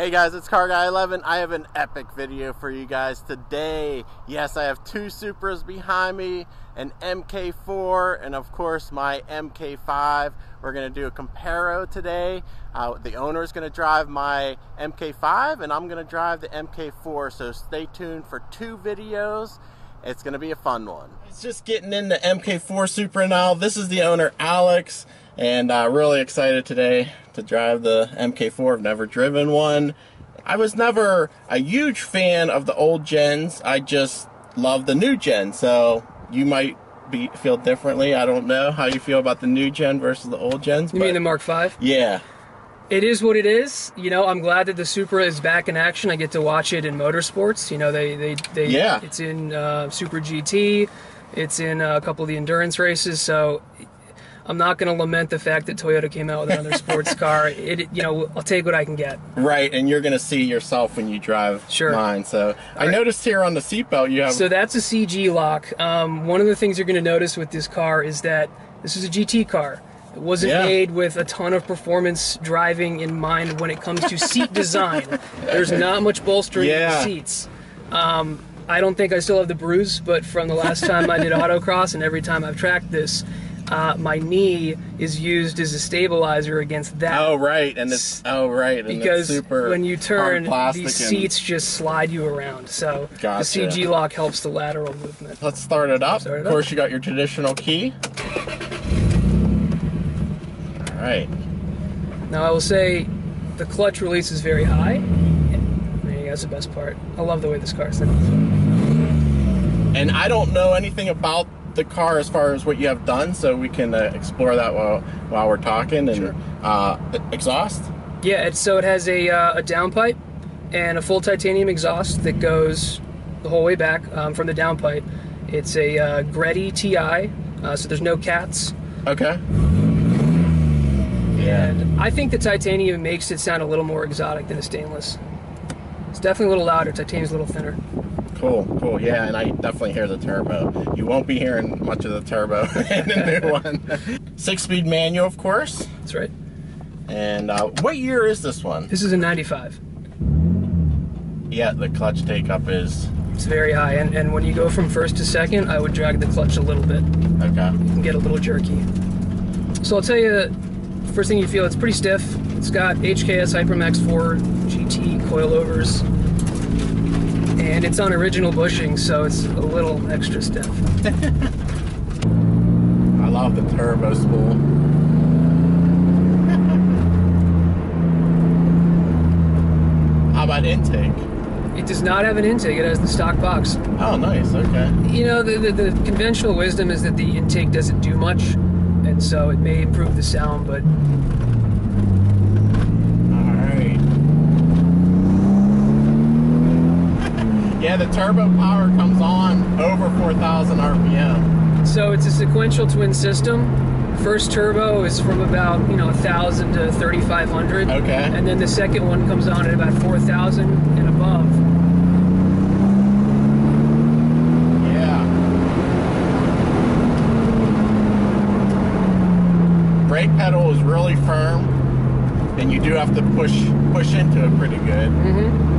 Hey guys, it's Car Guy 11. I have an epic video for you guys today. Yes, I have two Supras behind me, an MK4 and of course my MK5. We're going to do a comparo today. The owner is going to drive my MK5 and I'm going to drive the MK4, so stay tuned for two videos. It's going to be a fun one. It's just getting in the MK4 Supra now. This is the owner, Alex, and really excited today to drive the MK4. I've never driven one. I was never a huge fan of the old gens. I just love the new gen, so you might feel differently. I don't know how you feel about the new gen versus the old gens. You mean the Mark V? Yeah. It is what it is. You know, I'm glad that the Supra is back in action. I get to watch it in motorsports. You know, yeah. It's in Super GT. It's in a couple of the endurance races. So I'm not going to lament the fact that Toyota came out with another sports car. You know, I'll take what I can get. Right, and you're going to see yourself when you drive mine. So I noticed here on the seatbelt you have. So that's a CG lock. One of the things you're going to notice with this car is that this is a GT car. It wasn't made with a ton of performance driving in mind when it comes to seat design. There's not much bolstering in the seats. I don't think I still have the bruise, but from the last time I did autocross and every time I've tracked this, my knee is used as a stabilizer against that. Oh right, and it's and because it's super when you turn, these seats just slide you around. So the CG lock helps the lateral movement. Let's start it up. Of course, you got your traditional key. All right. Now I will say, the clutch release is very high. And that's the best part. I love the way this car is set up. And I don't know anything about the car as far as what you have done, so we can explore that while we're talking. And exhaust? Yeah, so it has a downpipe and a full titanium exhaust that goes the whole way back from the downpipe. It's a Greddy TI, so there's no cats. Okay. And I think the titanium makes it sound a little more exotic than a stainless. It's definitely a little louder. Titanium's a little thinner. Cool, cool. Yeah, and I definitely hear the turbo. You won't be hearing much of the turbo in the new one. 6-speed manual, of course. That's right. And what year is this one? This is a 95. Yeah, the clutch take-up is... It's very high, and when you go from first to second, I would drag the clutch a little bit. Okay. You can get a little jerky. So I'll tell you, first thing you feel, it's pretty stiff. It's got HKS Hypermax 4 GT coilovers. And it's on original bushing, so it's a little extra stiff. I love the turbo spool. How about intake? It does not have an intake, it has the stock box. Oh, nice, okay. You know, the conventional wisdom is that the intake doesn't do much, and so it may improve the sound, but... Yeah, the turbo power comes on over 4,000 RPM. So it's a sequential twin system. First turbo is from about 1,000 to 3,500. Okay. And then the second one comes on at about 4,000 and above. Yeah. Brake pedal is really firm, and you do have to push into it pretty good. Mm-hmm.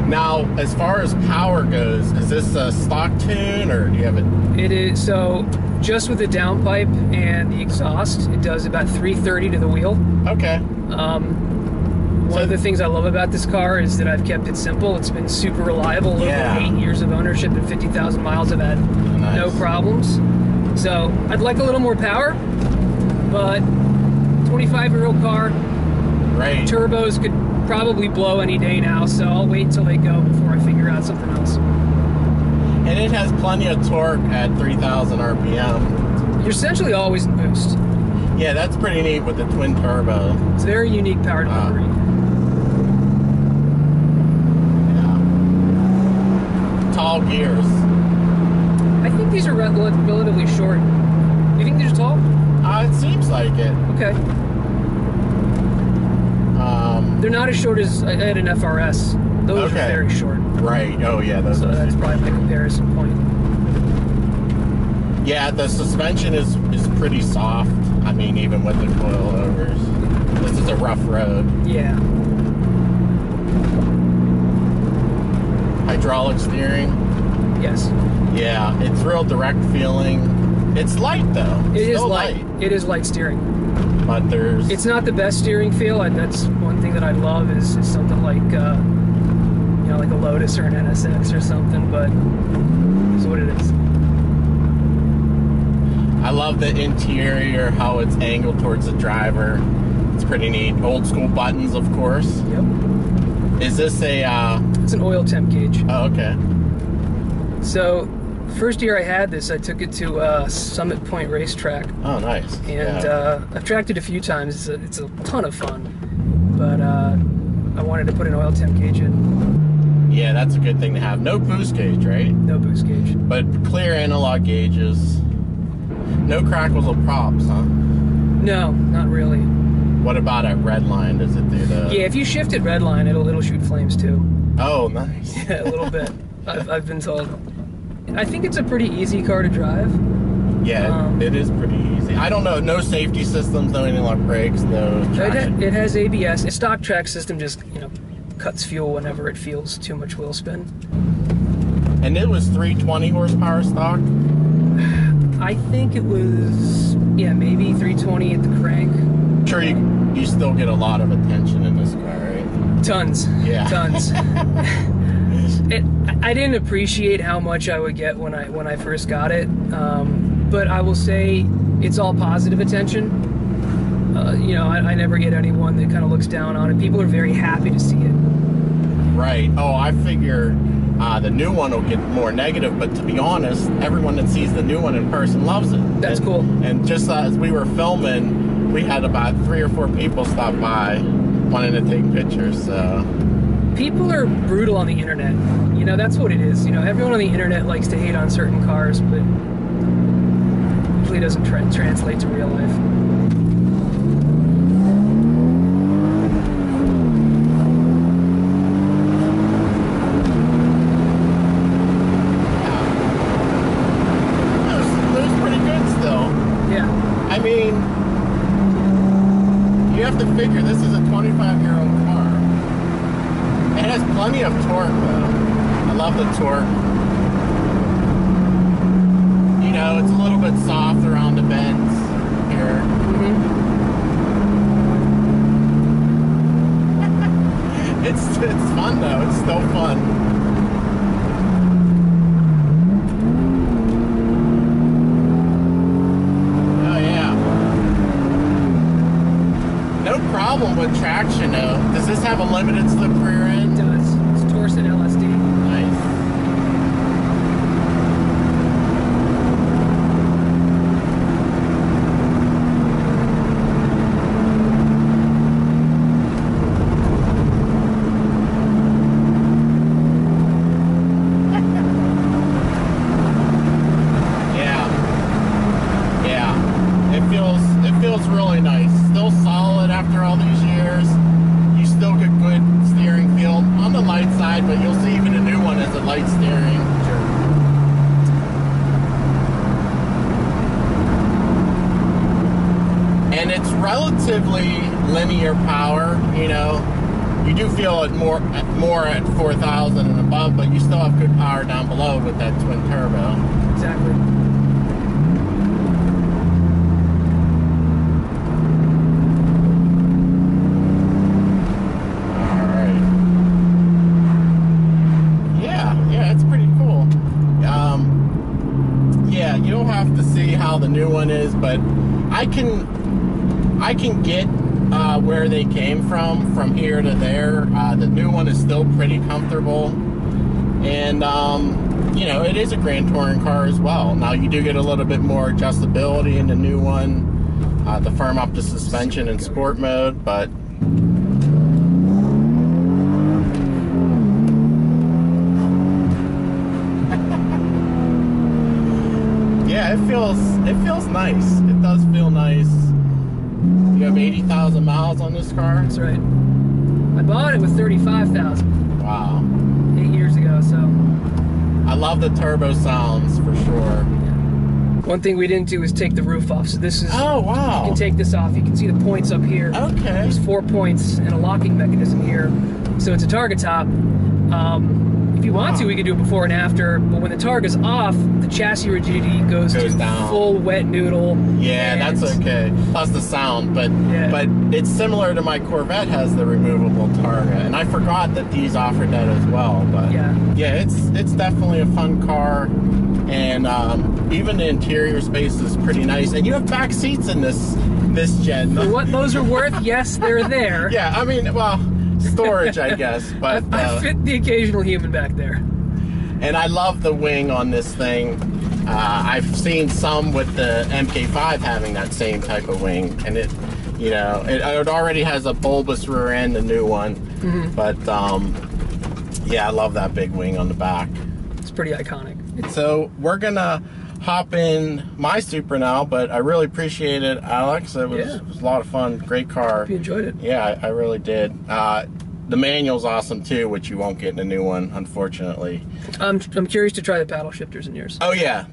Now, as far as power goes, is this a stock tune, or do you have it? It is, so just with the downpipe and the exhaust, it does about 330 to the wheel. Okay. One of the things I love about this car is that I've kept it simple. It's been super reliable. Over 8 years of ownership and 50,000 miles, I've had no problems. So I'd like a little more power, but 25-year-old car, turbos could probably blow any day now, so I'll wait until they go before I figure out something else. And it has plenty of torque at 3,000 RPM. You're essentially always in boost. Yeah, that's pretty neat with the twin turbo. It's very unique power delivery. Yeah. Tall gears. I think these are relatively short. You think these are tall? It seems like it. Okay. They're not as short as I had an FRS. Those are very short. Right. Oh yeah, those are. That's probably my comparison point. Yeah, the suspension is pretty soft. I mean, even with the coilovers. This is a rough road. Yeah. Hydraulic steering. Yes. Yeah, it's real direct feeling. It's light though. It is light. It is light steering. But there's... It's not the best steering feel. That's one thing that I love is something like, you know, like a Lotus or an NSX or something, but it's what it is. I love the interior, how it's angled towards the driver. It's pretty neat. Old school buttons, of course. Yep. Is this a... It's an oil temp gauge. Oh, okay. So, first year I had this, I took it to Summit Point Racetrack. Oh, nice. And I've tracked it a few times. It's a ton of fun. But I wanted to put an oil temp gauge in. Yeah, that's a good thing to have. No boost gauge, right? No boost gauge. But clear analog gauges. No crackles or props, huh? No, not really. What about at redline? Does it do the... Yeah, if you shift at redline, it'll shoot flames too. Oh, nice. Yeah, a little bit. I've been told. I think it's a pretty easy car to drive. Yeah, it is pretty easy. I don't know, no safety systems, no anything like brakes, no traction. It has ABS. The stock track system just, you know, cuts fuel whenever it feels too much wheel spin. And it was 320 horsepower stock? I think it was, yeah, maybe 320 at the crank. Sure, you still get a lot of attention in this car, right? Tons. Yeah. Tons. I didn't appreciate how much I would get when I first got it, but I will say it's all positive attention. You know, I never get anyone that kind of looks down on it. People are very happy to see it. Right. Oh, I figure the new one will get more negative, but to be honest, everyone that sees the new one in person loves it. That's cool. And just as we were filming, we had about 3 or 4 people stop by wanting to take pictures, so... People are brutal on the internet. You know, that's what it is. You know, everyone on the internet likes to hate on certain cars, but usually doesn't translate to real life. It was pretty good still. Yeah. I mean, you have to figure this is a 25-year-old car. It has plenty of torque, though. I love the torque. You know, it's a little bit soft around the bends here. It's fun, though. It's still fun. Oh, yeah. No problem with traction, though. Does this have a limited slip rear end? It does. It's Torsen LSD. Nice. It feels really nice. Still solid after all these years. You still get good steering feel on the light side, but you'll see even a new one has a light steering. Sure. And it's relatively linear power, you know. You do feel it more at 4,000 and above, but you still have good power down below with that twin turbo. Exactly. You'll have to see how the new one is, but I can get where they came from here to there. The new one is still pretty comfortable, and you know, it is a Grand Touring car as well. Now you do get a little bit more adjustability in the new one, to firm up the suspension in sport mode, but yeah, it feels nice. It does feel nice. You have 80,000 miles on this car? That's right. I bought it with 35,000. Wow. 8 years ago, so. I love the turbo sounds for sure. One thing we didn't do is take the roof off. So this is, oh wow, you can take this off. You can see the points up here. Okay. There's 4 points and a locking mechanism here. So it's a Targa top. If you want to, we could do it before and after, but when the Targa's off, the chassis rigidity goes to down. Full wet noodle. Yeah, that's okay. Plus the sound, but it's similar to my Corvette has the removable Targa, and I forgot that these offered that as well. But yeah, it's definitely a fun car, and even the interior space is pretty nice. And you have back seats in this gen. For what those are worth, yes, they're there. Yeah, I mean, well, storage, I guess, but I fit the occasional human back there. And I love the wing on this thing. I've seen some with the MK5 having that same type of wing, and it already has a bulbous rear end, the new one. But yeah, I love that big wing on the back. It's pretty iconic. So we're gonna hop in my Supra now, but I really appreciate it, Alex. It was a lot of fun. Great car. Hope you enjoyed it. Yeah, I really did. The manual's awesome too, which you won't get in a new one, unfortunately. I'm curious to try the paddle shifters in yours. Oh yeah,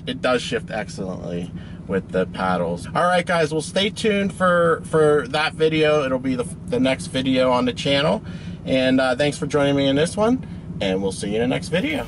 it does shift excellently with the paddles. All right, guys, well, stay tuned for that video. It'll be the next video on the channel. And thanks for joining me in this one, and we'll see you in the next video.